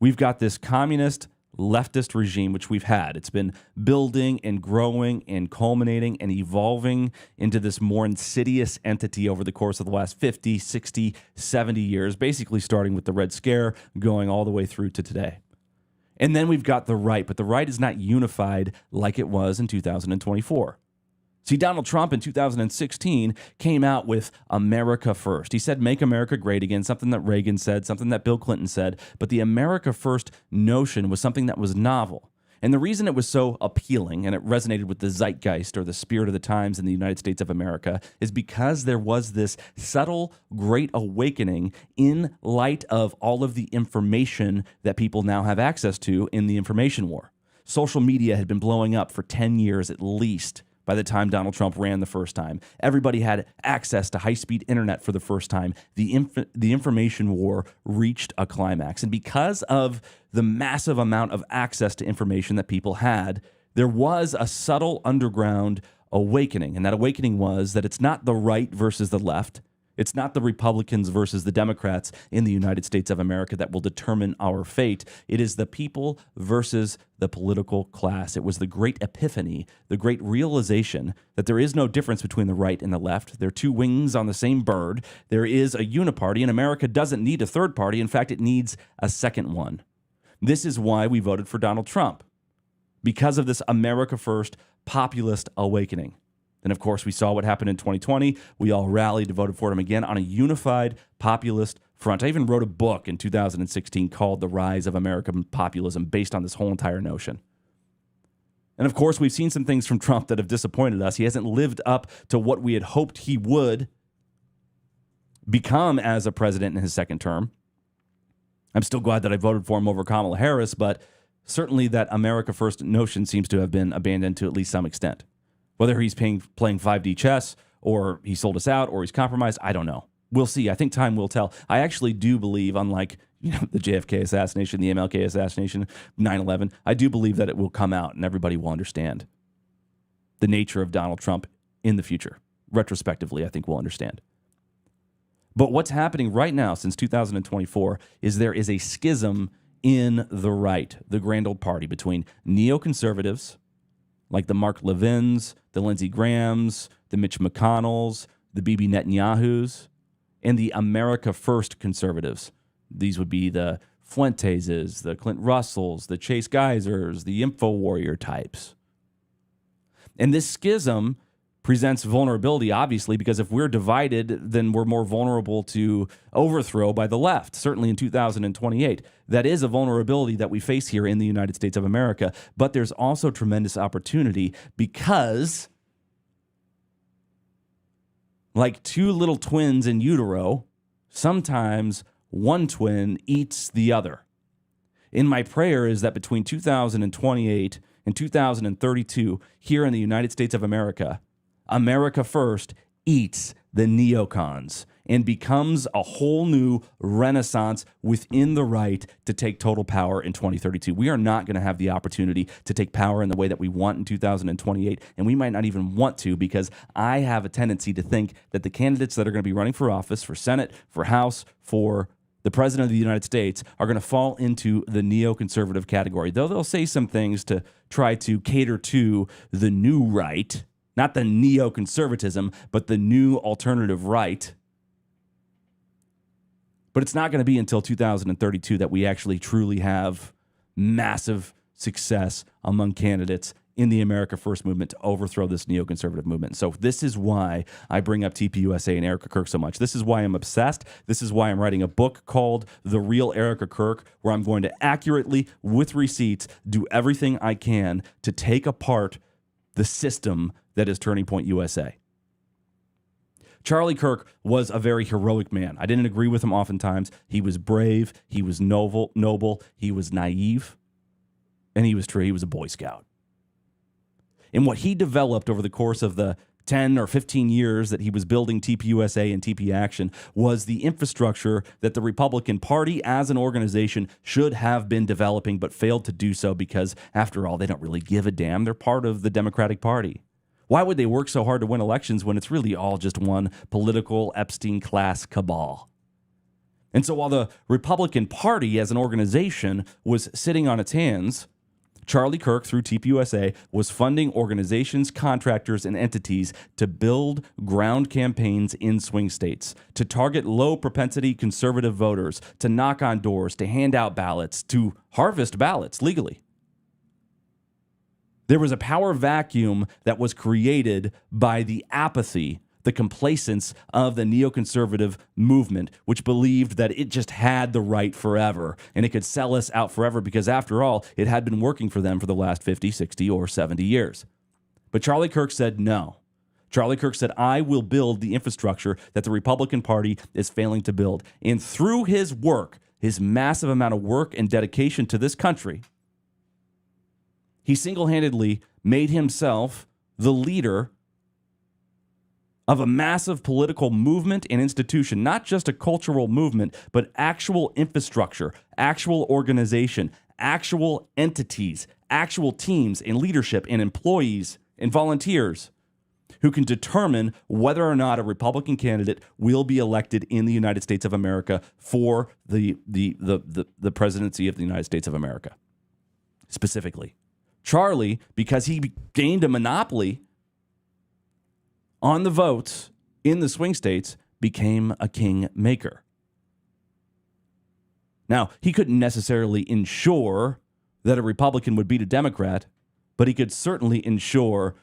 We've got this communist leftist regime, which we've had. It's been building and growing and culminating and evolving into this more insidious entity over the course of the last 50, 60, 70 years, basically starting with the Red Scare, going all the way through to today. And then we've got the right, but the right is not unified like it was in 2024. See, Donald Trump in 2016 came out with America First. He said, make America great again, something that Reagan said, something that Bill Clinton said. But the America First notion was something that was novel. And the reason it was so appealing and it resonated with the zeitgeist or the spirit of the times in the United States of America is because there was this subtle great awakening in light of all of the information that people now have access to in the information war. Social media had been blowing up for 10 years at least. By the time Donald Trump ran the first time, everybody had access to high-speed internet for the first time. The information war reached a climax. And because of the massive amount of access to information that people had, there was a subtle underground awakening. And that awakening was that it's not the right versus the left. It's not the Republicans versus the Democrats in the United States of America that will determine our fate. It is the people versus the political class. It was the great epiphany, the great realization that there is no difference between the right and the left. They're two wings on the same bird. There is a uniparty, and America doesn't need a third party. In fact, it needs a second one. This is why we voted for Donald Trump, because of this America First populist awakening. And of course, we saw what happened in 2020. We all rallied and voted for him again on a unified populist front. I even wrote a book in 2016 called The Rise of American Populism based on this whole entire notion. And of course, we've seen some things from Trump that have disappointed us. He hasn't lived up to what we had hoped he would become as a president in his second term. I'm still glad that I voted for him over Kamala Harris, but certainly that America First notion seems to have been abandoned to at least some extent. Whether he's playing 5D chess or he sold us out or he's compromised, I don't know. We'll see. I think time will tell. I actually do believe, unlike the JFK assassination, the MLK assassination, 9/11, I do believe that it will come out and everybody will understand the nature of Donald Trump in the future. Retrospectively, I think we'll understand. But what's happening right now since 2024 is there is a schism in the right, the grand old party, between neoconservatives, like the Mark Levins, the Lindsey Grahams, the Mitch McConnells, the Bibi Netanyahus, and the America First conservatives. These would be the Fuenteses, the Clint Russells, the Chase Geisers, the Info Warrior types. And this schism presents vulnerability, obviously, because if we're divided, then we're more vulnerable to overthrow by the left, certainly in 2028. That is a vulnerability that we face here in the United States of America. But there's also tremendous opportunity because, like two little twins in utero, sometimes one twin eats the other. In my prayer is that between 2028 and 2032, here in the United States of America, America First eats the neocons and becomes a whole new renaissance within the right to take total power in 2032. We are not going to have the opportunity to take power in the way that we want in 2028, and we might not even want to, because I have a tendency to think that the candidates that are going to be running for office, for Senate, for House, for the President of the United States, are going to fall into the neoconservative category. Though they'll say some things to try to cater to the new right, not the neoconservatism, but the new alternative right. But it's not going to be until 2032 that we actually truly have massive success among candidates in the America First movement to overthrow this neoconservative movement. So this is why I bring up TPUSA and Erika Kirk so much. This is why I'm obsessed. This is why I'm writing a book called The Real Erika Kirk, where I'm going to accurately, with receipts, do everything I can to take apart the system that is Turning Point USA. Charlie Kirk was a very heroic man. I didn't agree with him oftentimes. He was brave, he was noble, he was naive, and he was true. He was a Boy Scout. And what he developed over the course of the 10 or 15 years that he was building TPUSA and TP Action was the infrastructure that the Republican Party as an organization should have been developing, but failed to do so because, after all, they don't really give a damn. They're part of the Democratic Party. Why would they work so hard to win elections when it's really all just one political Epstein class cabal? And so while the Republican Party as an organization was sitting on its hands, Charlie Kirk, through TPUSA, was funding organizations, contractors, and entities to build ground campaigns in swing states, to target low-propensity conservative voters, to knock on doors, to hand out ballots, to harvest ballots legally. There was a power vacuum that was created by the apathy, the complacence of the neoconservative movement, which believed that it just had the right forever and it could sell us out forever because, after all, it had been working for them for the last 50, 60, or 70 years. But Charlie Kirk said no. Charlie Kirk said, I will build the infrastructure that the Republican Party is failing to build. And through his work, his massive amount of work and dedication to this country, he single-handedly made himself the leader of a massive political movement and institution, not just a cultural movement, but actual infrastructure, actual organization, actual entities, actual teams and leadership and employees and volunteers who can determine whether or not a Republican candidate will be elected in the United States of America for the presidency of the United States of America. Specifically, Charlie, because he gained a monopoly on the votes in the swing states, became a kingmaker. Now, he couldn't necessarily ensure that a Republican would beat a Democrat, but he could certainly ensure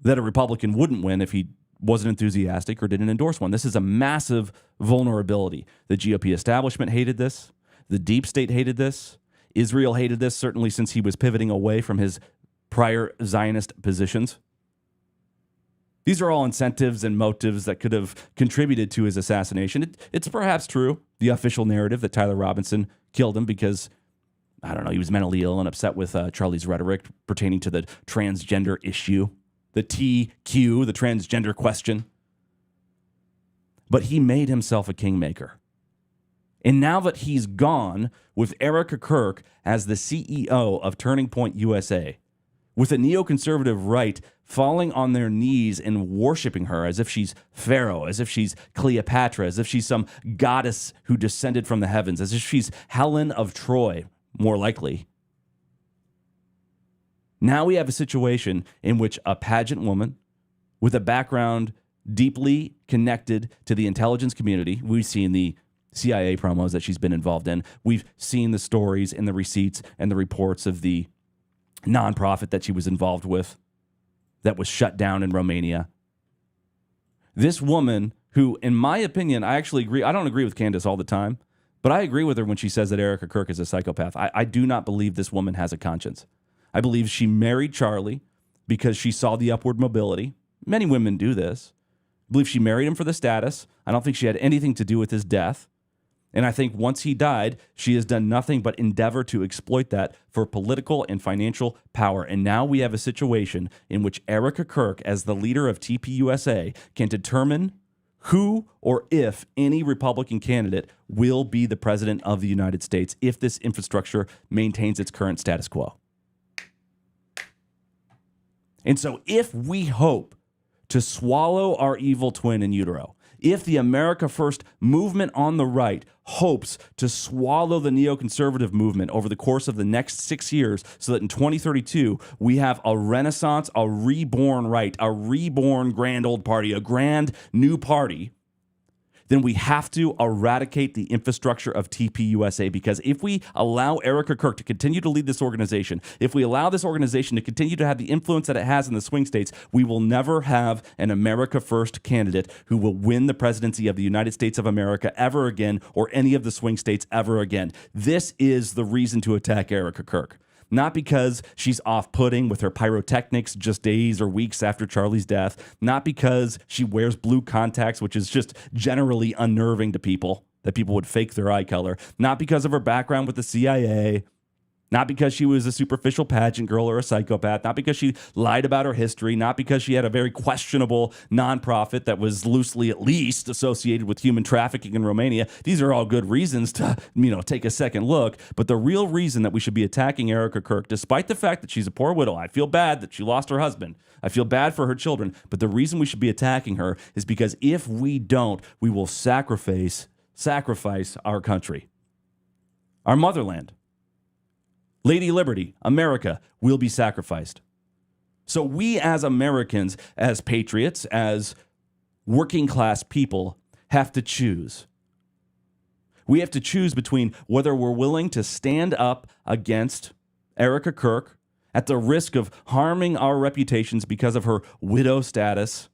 that a Republican wouldn't win if he wasn't enthusiastic or didn't endorse one. This is a massive vulnerability. The GOP establishment hated this. The deep state hated this. Israel hated this, certainly since he was pivoting away from his prior Zionist positions. These are all incentives and motives that could have contributed to his assassination. It's perhaps true, the official narrative, that Tyler Robinson killed him because, I don't know, he was mentally ill and upset with Charlie's rhetoric pertaining to the transgender issue, the TQ, the transgender question. But he made himself a kingmaker. And now that he's gone, with Erika Kirk as the CEO of Turning Point USA, with a neoconservative right falling on their knees and worshiping her as if she's Pharaoh, as if she's Cleopatra, as if she's some goddess who descended from the heavens, as if she's Helen of Troy, more likely. Now we have a situation in which a pageant woman with a background deeply connected to the intelligence community, we've seen the CIA promos that she's been involved in. We've seen the stories and the receipts and the reports of the nonprofit that she was involved with that was shut down in Romania. This woman who, in my opinion, I actually agree. I don't agree with Candace all the time, but I agree with her when she says that Erika Kirk is a psychopath. I do not believe this woman has a conscience. I believe she married Charlie because she saw the upward mobility. Many women do this. I believe she married him for the status. I don't think she had anything to do with his death. And I think once he died, she has done nothing but endeavor to exploit that for political and financial power. And now we have a situation in which Erika Kirk, as the leader of TPUSA, can determine who or if any Republican candidate will be the president of the United States if this infrastructure maintains its current status quo. And so if we hope to swallow our evil twin in utero, if the America First movement on the right hopes to swallow the neoconservative movement over the course of the next 6 years so that in 2032 we have a renaissance, a reborn right, a reborn grand old party, a grand new party, then we have to eradicate the infrastructure of TPUSA, because if we allow Erika Kirk to continue to lead this organization, if we allow this organization to continue to have the influence that it has in the swing states, we will never have an America First candidate who will win the presidency of the United States of America ever again, or any of the swing states ever again. This is the reason to attack Erika Kirk. Not because she's off-putting with her pyrotechnics just days or weeks after Charlie's death. Not because she wears blue contacts, which is just generally unnerving to people, that people would fake their eye color. Not because of her background with the CIA. Not because she was a superficial pageant girl or a psychopath, not because she lied about her history, not because she had a very questionable nonprofit that was loosely at least associated with human trafficking in Romania. These are all good reasons to, take a second look. But the real reason that we should be attacking Erika Kirk, despite the fact that she's a poor widow, I feel bad that she lost her husband. I feel bad for her children. But the reason we should be attacking her is because if we don't, we will sacrifice our country, our motherland. Lady Liberty, America, will be sacrificed. So we as Americans, as patriots, as working class people, have to choose. We have to choose between whether we're willing to stand up against Erika Kirk at the risk of harming our reputations because of her widow status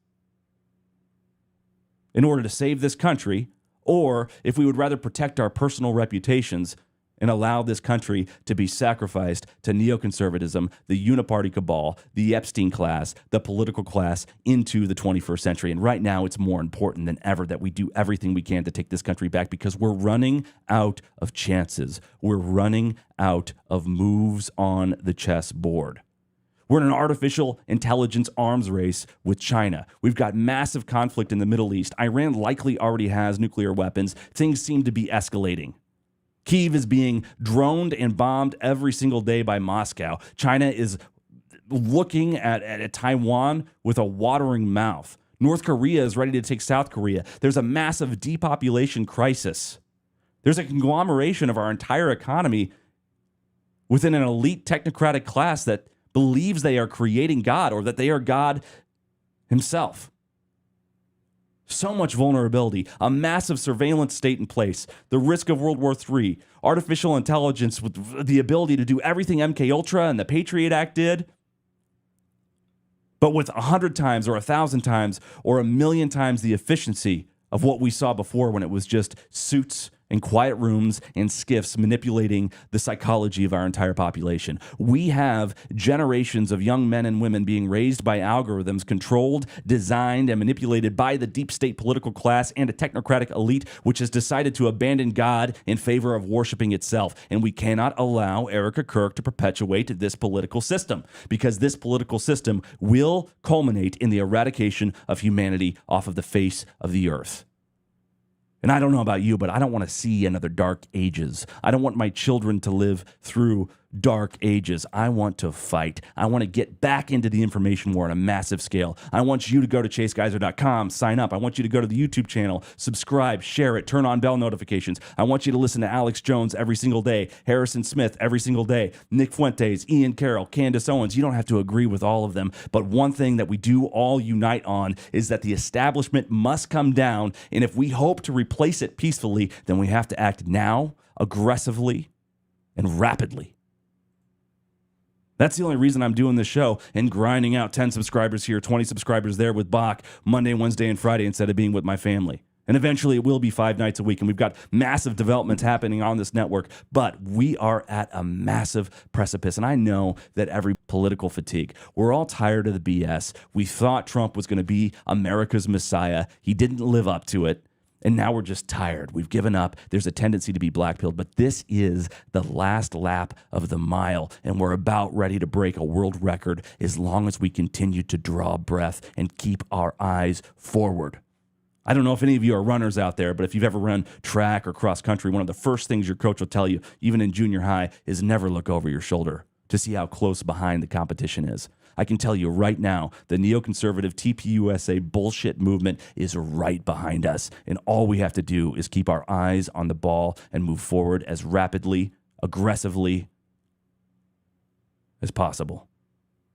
in order to save this country, or if we would rather protect our personal reputations and allow this country to be sacrificed to neoconservatism, the uniparty cabal, the Epstein class, the political class into the 21st century. And right now, it's more important than ever that we do everything we can to take this country back because we're running out of chances. We're running out of moves on the chessboard. We're in an artificial intelligence arms race with China. We've got massive conflict in the Middle East. Iran likely already has nuclear weapons. Things seem to be escalating. Kyiv is being droned and bombed every single day by Moscow. China is looking at Taiwan with a watering mouth. North Korea is ready to take South Korea. There's a massive depopulation crisis. There's a conglomeration of our entire economy within an elite technocratic class that believes they are creating God or that they are God himself. So much vulnerability, a massive surveillance state in place, the risk of World War III, artificial intelligence with the ability to do everything MK Ultra and the Patriot Act did, but with 100 times or 1,000 times or 1,000,000 times the efficiency of what we saw before when it was just suits and quiet rooms and skiffs manipulating the psychology of our entire population. We have generations of young men and women being raised by algorithms controlled, designed, and manipulated by the deep state political class and a technocratic elite which has decided to abandon God in favor of worshiping itself. And we cannot allow Erika Kirk to perpetuate this political system because this political system will culminate in the eradication of humanity off of the face of the earth. And I don't know about you, but I don't want to see another dark ages. I don't want my children to live through dark ages. I want to fight. I want to get back into the information war on a massive scale. I want you to go to chasegeiser.com, sign up. I want you to go to the YouTube channel, subscribe, share it, turn on bell notifications. I want you to listen to Alex Jones every single day, Harrison Smith every single day, Nick Fuentes, Ian Carroll, Candace Owens. You don't have to agree with all of them, but one thing that we do all unite on is that the establishment must come down, and if we hope to replace it peacefully, then we have to act now, aggressively, and rapidly. That's the only reason I'm doing this show and grinding out 10 subscribers here, 20 subscribers there with Bach Monday, Wednesday, and Friday instead of being with my family. And eventually it will be 5 nights a week. And we've got massive developments happening on this network. But we are at a massive precipice. And I know that every political fatigue. We're all tired of the BS. We thought Trump was going to be America's Messiah. He didn't live up to it. And now we're just tired. We've given up. There's a tendency to be blackpilled. But this is the last lap of the mile. And we're about ready to break a world record as long as we continue to draw breath and keep our eyes forward. I don't know if any of you are runners out there, but if you've ever run track or cross country, one of the first things your coach will tell you, even in junior high, is never look over your shoulder to see how close behind the competition is. I can tell you right now, the neoconservative TPUSA bullshit movement is right behind us. And all we have to do is keep our eyes on the ball and move forward as rapidly, aggressively as possible.